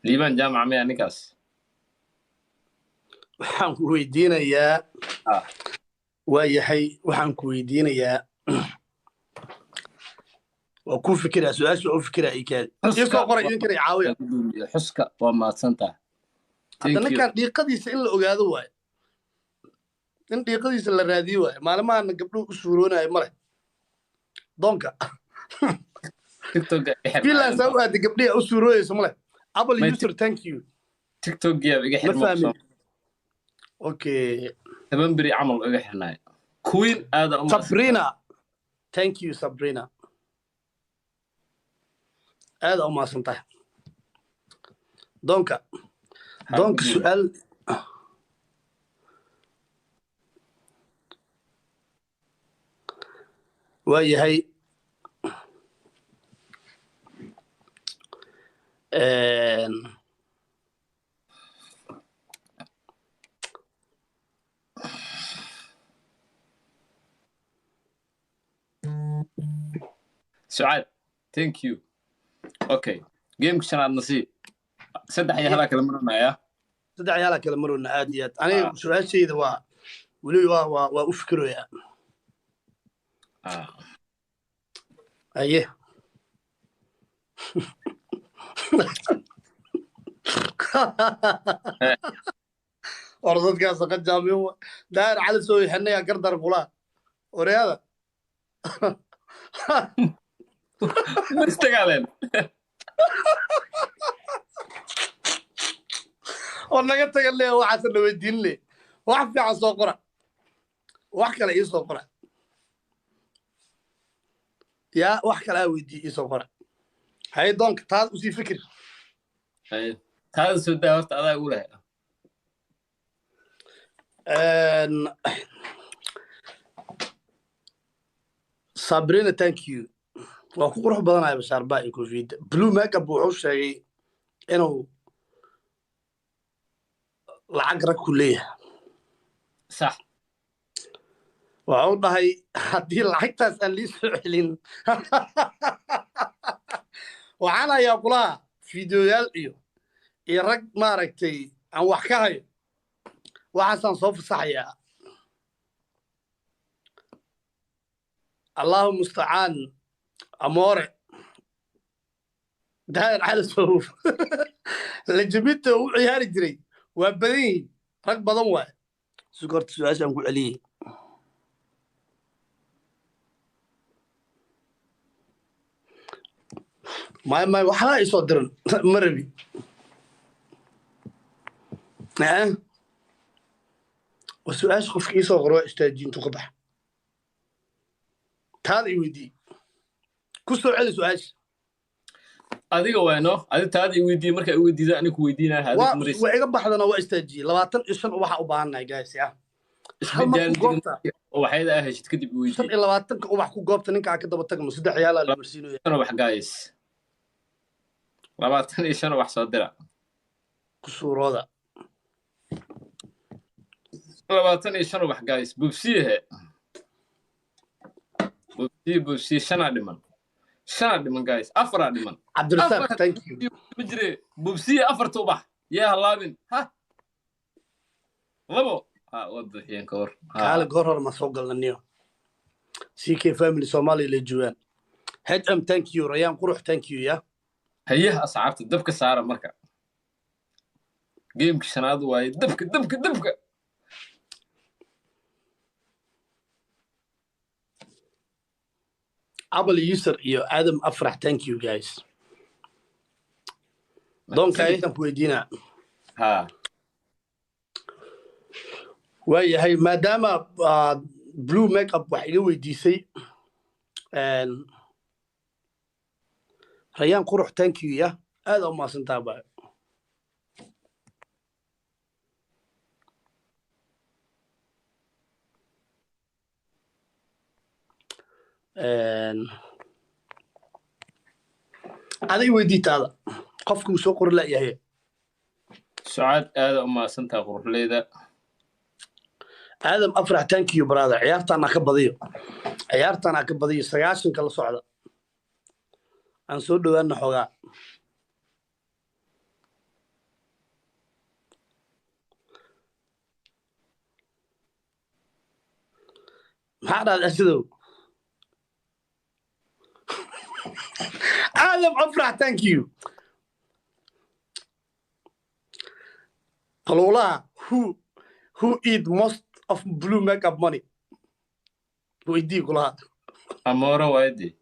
liibaan jaamaca miyaa ninkaas waxaan ku weydiinayaa ah waayahay waxaan ku weydiinayaa waa ku fikiraa su-aasha oo fikiraa ikaad isoo qoray idinkana caawiya xuska waa mahadsantaha hadda ninkan dhiiqadiisa in la ogaado waayo in dhiiqadiisa la raadiyo waayo maalmahana gabdhuhu u suuroonayo male doonka filansa u aada gabdhiha u suurooyeyso male apple user thank you tiktokiya iga xirmo okay taban beri camal iga xirnaay queen aada Sabrina thank you Sabrina aada u maasantahay doonka su'aal waayahay سعاد thank you okay game shanaad nasi saddex yaala kala marnaya saddex yaala kala marna aad iyo aad aniga su'aashayda waa wali waa u fikiraya aye ordadkaas ka jaamiyo daar cali soo yaxnaya gardar kula oreada mustaqalen naga tagan le waxaas la weydiin le wax fiican soo qora wax kale ii soo qora yaa wax kale aa weydii ii soo qora hay doonka taad usii fikir taada soo daa horta adaa ugu lahay Sabrina thank you waa ku qurux badanahay bashaar baa iyo covid blue makeup wuxuu sheegay inuu lacag rag ku leeyahay sax waxuu dhahay haddii lacagtaas aan lii soo celin waxaan hayaa kulaha fideoyaal iyo rag maaragtay aan wax ka hayo waxaasaan soo fasaxayaa allahu mustacaan amoore daahir cali soof lajabinta u ciyaari jiray waa badan yihiin rag badan waay sukorta su-aashaan ku celiyey may waxaa isoo diran ma rabi waa su-aasha qofka iisoo qoro waa istaajiintu ka bax taada i weydii ku soo celi su-aasha adiga waano adi taada i weydii marka i weydiida aniga ku weydiinaa waa iga baxdana waa istaajiyey 25 ubaxa u baahannahay guys ya waxayda ah heshid kadib i weydii 25 ubax ku goobta ninkaa ka daba tagno saddex yaalaa la marsiinaya wax guys 25 wax soo dira ku suurooda 25 wax guys bubsiye bubsi shana dhiman guys afra dhiman Cabdirasaaq thank you majire bubsiye afarta ubax yaa halaabin ha labo وضحين كور قال قرر ما سوق النيو سي كي فاميلي سومالي اللي جوان هيد ام ثانك يو ريان قروح ثانك يو يا هيه اصعبت الدبكه ساره مركا جيم كشناد واي دبكه ابل يسر يو ادم افرح ثانك يو جايز دونك انت بويدينا ها waayahay maadaama blue makeup wax iga weydiisay rayaan qurux thank you ya aada u maasantaa ba aday weydiitaada qofkuu soo qori layahay سعاد هذا ما سنتها قروح ليدا آدم أفرح thank you brother عيارتنا كبضيو سجاشن كلا صعدة أنسود وأنا حقا هذا أسدو آدم أفرح thank you قالوا who eat most of blue makeup money who يدي كلها Amora وايدي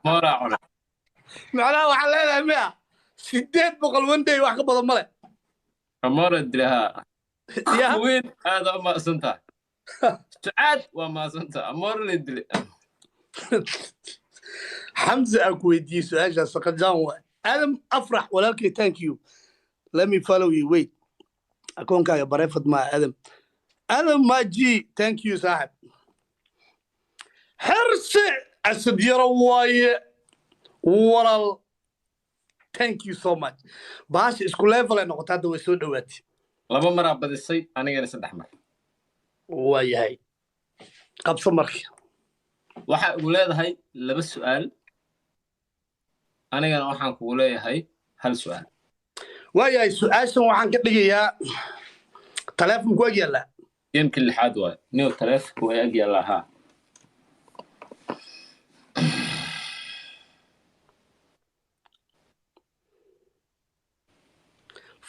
Amora عنا معناها وحلينا 100 سديت بقول وندي واحد بدل مله Amora دلها يا وين هذا ما سنتا سعاد وما سنتا Amora اللي دل حمزة أكويدي سؤال سقجان آدم أفرح ولكن thank you let me follow you wait أكون كاي بريفت مع آدم ما جي thank you صاحب حرص أسد يرواي ورال thank you so much باش اسكو ليفل أنا قلت هذا ويسود دواتي لما مرة بدي أنا جالس صدح مر ويا هاي قبص مرخي waxa uu leedahay laba su'aal anigana waxaan kugu leeyahay hal su'aal waayahay su'aashan waxaan ka dhigayaa telefonku ag yaala geemka lixaad waay niyo telefonku way ag yaalaha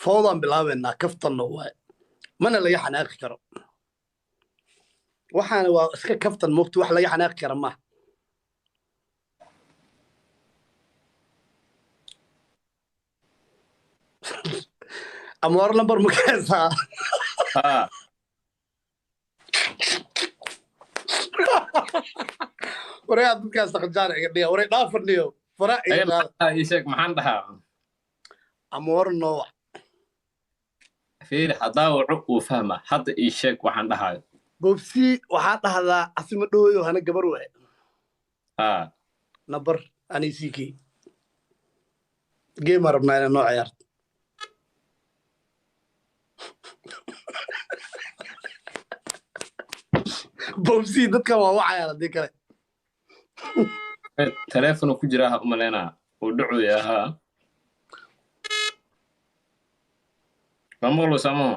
fawdan bilaabeynaa kaftanno waay mana laga xanaaqi karo waxaana waa iska kaftan moogta wax laga xanaaqi kara maaha amoor lambar ma keensaa wareyaa dadkaas taqjaana iga dhiga warey dhaafaniyo fara iga qaada ii sheeg maxaan dhahaa amoor nooc fiiri haddaa wuxuu uu fahma hadda ii sheeg waxaan dhahayo bobsi waxaa dhahdaa asima dhooyo hana gabar waay nabar anisikii geema rabnaa ina noo ciyaarto bobsi dadkan waa wacayaan haddii kale teleefonu ku jira ha umaleynaa uu dhacuya haa mamaqlo samoo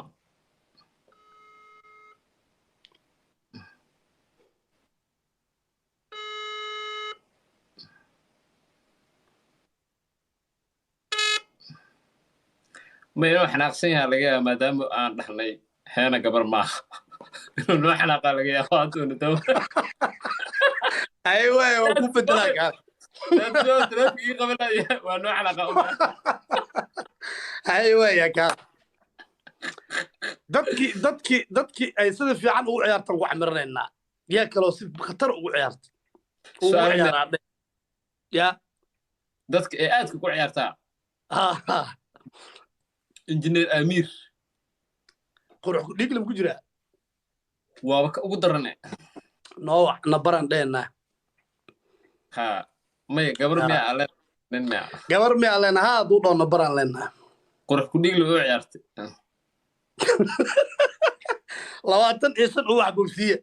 ma inuu xanaaqsan yaha laga yaaba maadaama aan dhahnay heena gabar maaha inuu noo xanaaqa laga yaaba haduuna dawa aywa waa ku bedelaa kaa teleefkii qabanaya waa noo xanaaqa aywa ya kaa dadkii ay sida fiican ugu ciyaartan ku camiranaynaa yaa kaloo si khatar ugu ciyaarta ugu ciyaaraadhe ya dadka ee aadka ku ciyaartaa injineer amiir qurux ku dhiglam ku jira waaba ka ugu darane nooc nabaran dheena ha maya gabar miya aleen nin miya gabar miya aleen ha duu dhoo nabaran leena qurux ku dhiglam u ciyaartay 20 isan uu wax bogsiye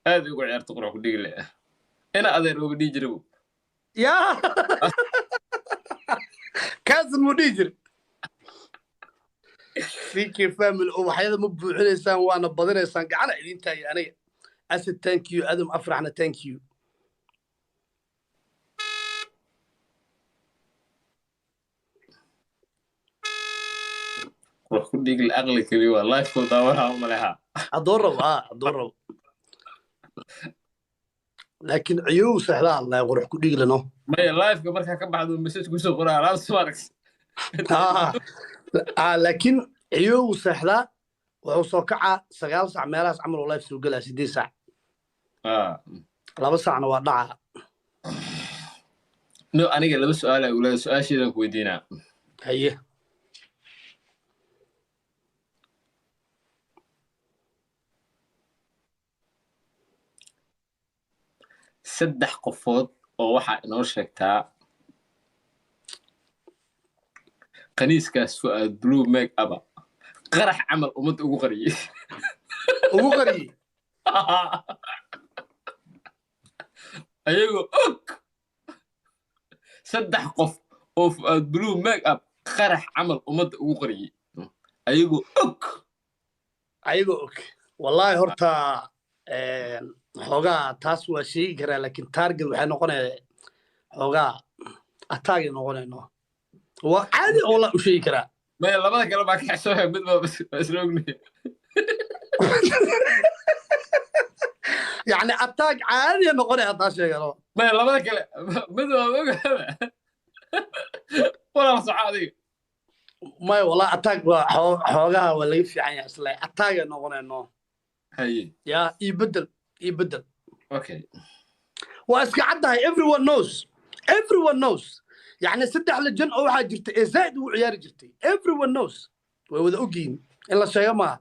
aad ugu ciyaartay qurux ku dhigle ina adeer ugu dhigi jiray ya kaasan mu dhigi jiray فيكي فامل وحياة مبوع لسان وانا بدر لسان قاعدة إذا انت يعني أسد thank you أدم أفرحنا thank you روح كل ديك الأغلى كلي والله يكون دورها وملها أضرب لكن عيو سهلة الله يروح كل ديك لنا ما لايف قبل كم بعد المسج كوسو قرا لا سوارك لكن عيو سهلة وعوصو كعة 9 ساعة ميلاس عملوا لايف سوق لها 6 ساعة لابد ساعة نوضعها نو أنا قال لبس سؤال أقول سؤال شيء ذاك ودينا هيه saddex qofood oo waxa inoo sheegtaa qaniiskaas fu'aad blue make up qarax camal umad ugu qariyay ayagoo og saddex qof oo fu'aad blue make up qarax camal ummadda ugu qariyey ayagoo og wallahi horta xoogaa taas waa sheegi karaa laakiin target waxay noqonaya xoogaa attack ay noqonayno waa caadi oo la u sheegi karaa maya labada kale baa ka xisooya mid baa isla ognahay يعني أتاك عادي نقول هذا شيء قالوا ما لبدا كله مد هذا ولا صعادي ما والله أتاك حوجها ولا يفي يعني أصلا أتاك نقول إنه هي يا يبدل اوكي واسك عندها everyone knows يعني سدح للجن أو حاجة جرتي زائد وعيار جرتي everyone knows وإذا أوجين إلا شيء ما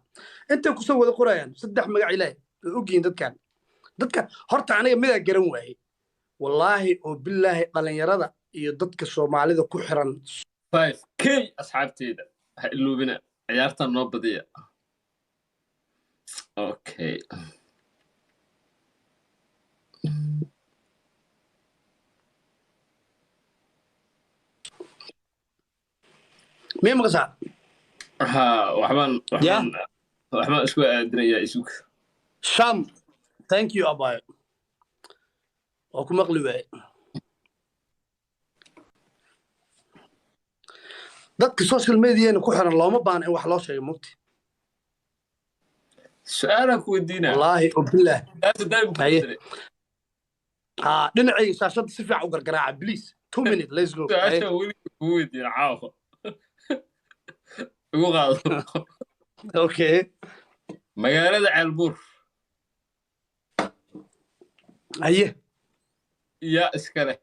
أنت كسو وذا قرآن سدح مقعلاه أوجين dadka horta aniga mid aan garan waayay wallahi oo billahi dhalinyarada iyo dadka Soomaalida ku xiran 5k asxaabteeda ha iloobina ciyaarta noo badiya okay meel maqsa ha waxbaan isku aadinaya isug sham thank you abay oo ku maqli waay dadka social media ku xiran looma baahan in wax loo sheego mugti su'aalan ku weydiina wallahi oo billah hada daim dhinacii shaashada si fiican u gargaraaca please 2 minutes let's go su'aasha weli ku weydiina caawa ugu qaado okay magaalada Ceelbuur aye يا اسكله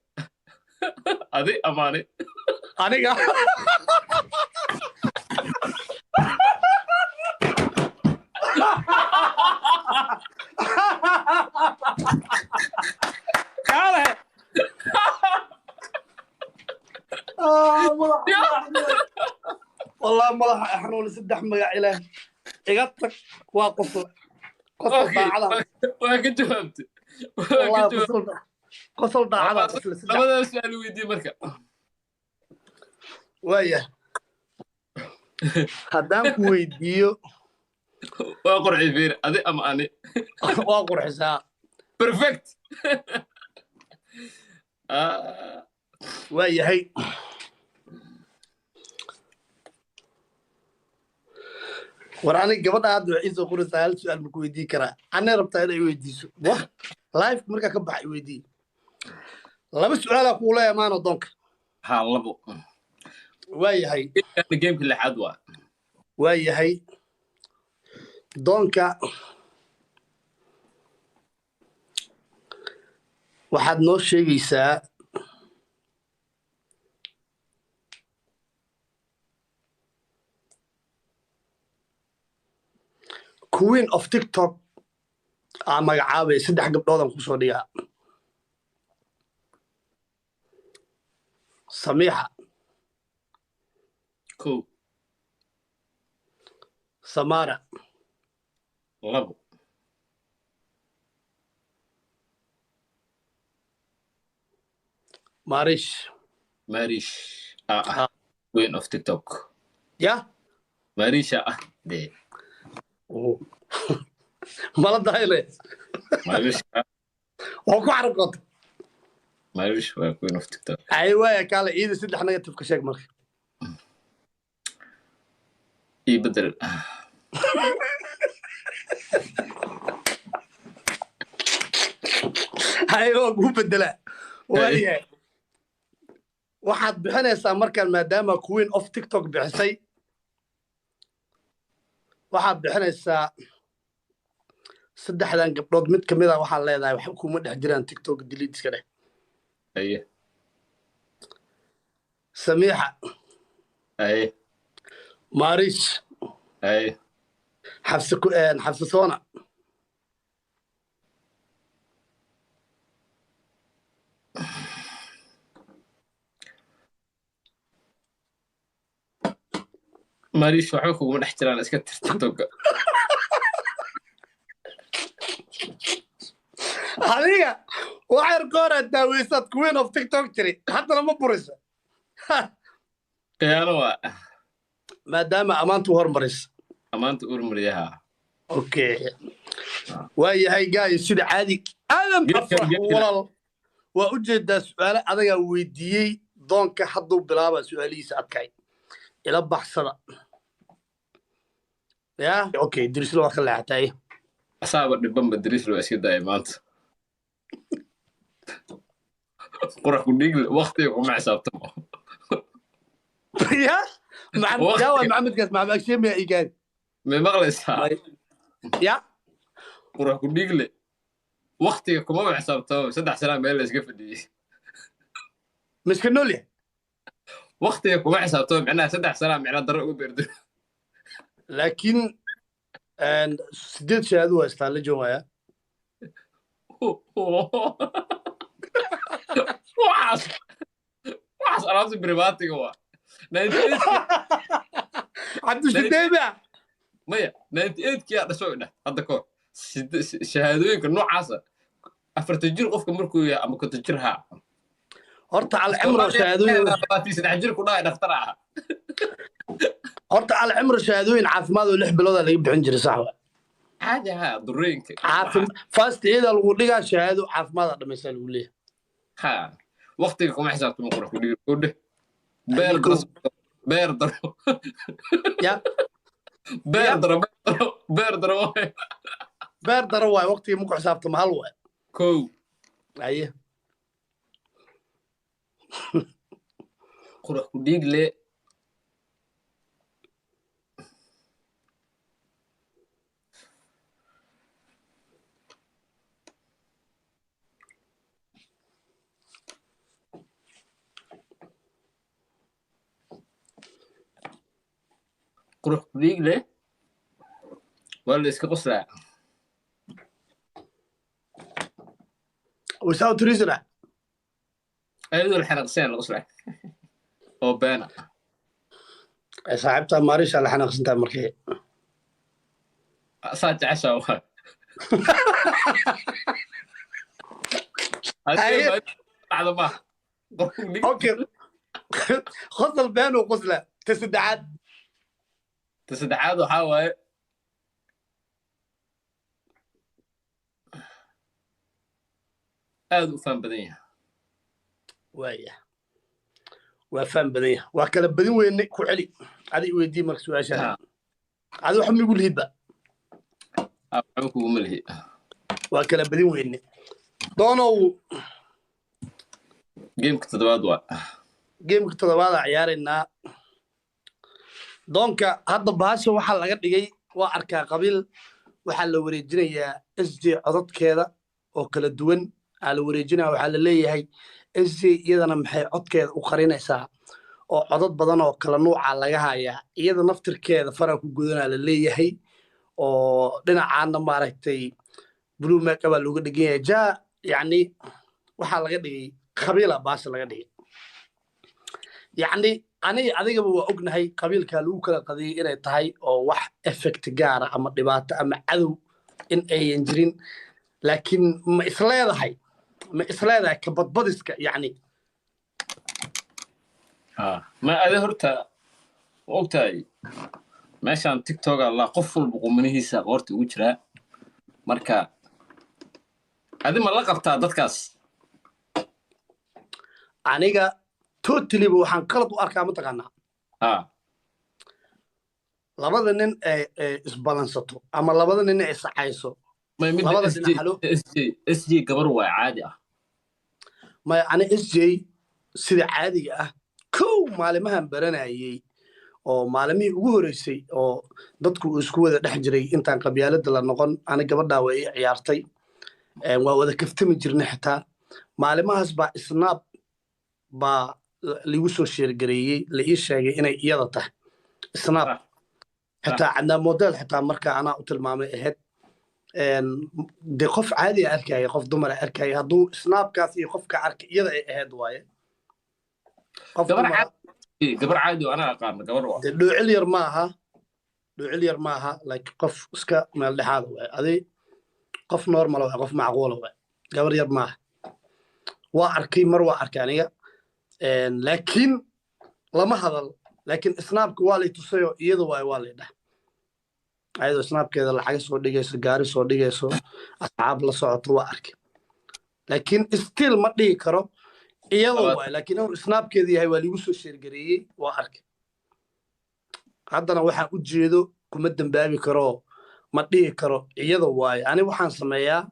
ادي اماني aniga كاله والله ما احنا ولا سدح مقع اله ايغتك واقف باعده وكنت فهمت والله قصل داعده لبدا سؤال ويدي marka waya hadaan ku weydiyo waa qurxi fiir adi ama ani waa qurxisaa perfect wayahay warani gabadha aad waxay soo qoraysaa hal su'aal ma ku weydiin karaa ana rabtaa inay weydiiso wax live marka ka baxay weydii laba su'aal ku leeyahay maano doonka ha labo waayahay game lixaad waa waayahay doonka waxaad noo sheegaysaa queen of TikTok magacaabay saddex gabdhoodan ku soo dhigaa samiixa cool samara labo marish queen of TikTok ya marisha de mala dayle marish oo ku xarqot marish waa queen of TikTok ay waaya kale iida saddex negative ka sheeg marka بدل هاي هو بدلا وهي واحد بحنيسا مركان ماداما كوين اوف تيك توك بحسي واحد بحنيسا saddexdan gabdhood mid kamid ah waxaan leedahay wax kuma dhex jiraan TikTok delete iska dheh aye samiixa aye marish aye xabsi soona marish waxba kuma dhex jiraan iska tir TikTok adiga waxay goora daaweysad queen of TikTok tiri haddana ma burisa khiyaano waa maadaama ammaantu hormaris amaanta urmariyaha okay waayahay guys sida caadi aadam afrax walaal waa u jeedaa su'aalo adagaa weydiiyey doonka hadduu bilaaba su'aalihiisa adkay ila baxsada ya okay dirislo waa ka leexatay asaaba dhibanba diris loo iska daayay maanta qurax ku dhigle waqtiga kuma xisaabtamo ya maxamed kaas maxamed agsheemiya igaari may maqlaysaa ya qurax ku dhigle waqtiga kuma xisaabtamo 3 sano meel la iska fadhiyay miska nool yahay waqtiga kuma xisaabtamo macnaha 3 sano macnaha daro ugu beerdo laakiin sideed shahaado waa istaan la joogaya waxaas alaabta bribaatiga waa cabdishideeba maya 98kii aa dhasho idhah hadda kahor shahaadooyinka noocaasa 40 jir qofka markuu yahay ama 50 jir haa horta alcimro shahaadooyin 3 jir ku dhahay dhakhtar aha horta alcimro shahaadooyin caafimaad oo 6 bilooda laga bixin jiray sax waa caadi haa durooyinka fast iyada lagu dhigaa shahaado caafimaad dhamaysan lagu leeyahay ha waqtiga kuma xisaabtamo qurax ku dhigi kodhe beer daro ya beer daro waay waqtiga ma ku xisaabtamo hal waay kow aye qurax ku dhigle قروح رجله ولا اسكو قصلا وساو تريزنا ايدو الحنقسين القصلا او بانا صاحبتها ماريش على حنقسنتها مركي صات عشاء هذا ما اوكي خذ البان وقصلا تسدعات تسدعاد waxaa waaye aad u faan badan yahay waaya waa faan badan yahay waa kala badin weyne ku celi adi weydii marka su'aasha adi waxa migu lihidba waxaan kugu malhi waa kala badin weyne doonow geemka toddobaad waa geemka toddobaad ciyaaraynaa doonka hadda baasha waxaa laga dhigay waa arkaa qabiil waxaa la wareejinayaa sj codadkeeda oo kala duwan aa la wareejinaya waxaa la leeyahay sj iyadana maxay codkeeda u qarinaysaa oo codad badan oo kala nuuca laga hayaa iyada naftirkeeda faraa ku gudanaa la leeyahay oo dhinacaana maaragtay blue make baa looga dhigan yahay ja yacni waxaa laga dhigay qabiila baasha laga dhigay yacni aniga adigaba waa ognahay qabiilkaa lagu kala qadiyay inay tahay oo wax effect gaara ama dhibaato ama cadow in ayan jirin laakiin ma isleedahay kabadbadiska yacni ma adi horta ogtahay meeshaan tiktok allah qof walba qumanihiisa qoorta ugu jiraa marka adi ma la qabtaa dadkaas aniga totally waxaan qalad u arkaa mataqaanaa labada nin ay isbalansato ama labada nin ay isacayso sj gabar waa caadi ah maya ani sj sida caadiga ah kow maalimahan baranayay oo maalimihii ugu horeysay oo dadku isku wada dhex jiray intaan qabyaalada la noqon ani gabadhaa waa ii ciyaartay waa wada kaftami jirnay xitaa maalimahaas baa snaab baa ligu soo sheergareeyey la ii sheegay inay iyada tahay snaab xitaa cadnaa model xitaa marka anaa u tilmaamay ahayd dee qof caadi a arkaya qof dumar a arkaya hadduu snaabkaas iyo qofka arka iyada ay ahayd waaye gabar caadi oo anaa aqaana gabar waa dee dhoocil yar maaha like qof iska meel dhexaada waaye adi qof normal waaye qof macquula waaye gabar yar maaha waa arkay mar waa arkay aniga laakiin lama hadal laakiin snaabka waa lay tusayo iyada waa lay dhah ayadoo snaabkeeda lacaga soo dhigayso gaari soo dhigayso asxaab la socoto waa arkay laakiin still ma dhihi karo iyadoo waay laakiin inuu snaabkeeda yahay waa liigu soo sheergareeyey waa arkay haddana waxaan u jeedo kuma dambaabi karo ma dhihi karo iyadoo waay ani waxaan sameeyaa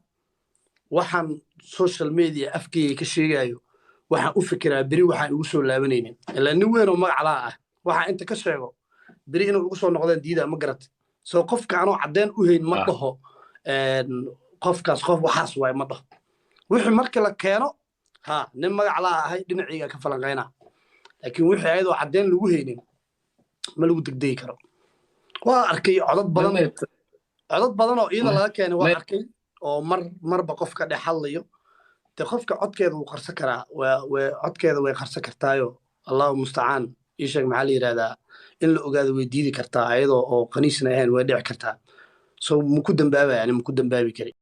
waxaan social media afkeyga ka sheegayo waxaan u fikiraa beri waxaan igu soo laabanaynin ilaa nin weyn oo magac laa ah waxaan inta ka sheego beri inuu igu soo noqdeen diidaa ma garatay soo qofka anoo caddeen u hayn ma dhaho qofkaas qof waxaas waay ma dhaho wixii marka la keeno ha nin magac laa ahay dhinaciyga ka falanqayna laakiin wixii ayadoo caddeen lagu haynin ma lagu degdegi karo waa arkay codad badan oo iyada laga keenay waa arkay oo marba qofka dhex hadlayo de qofka codkeeda wuu qarsan karaa codkeeda way qarsan kartaayo allahu mustacaan ii sheeg maxaa la yidhahdaa in la ogaado way diidi kartaa ayadoo oo qaniisna ahayn way dhici kartaa so maku dambaabaya ani maku dambaabi kari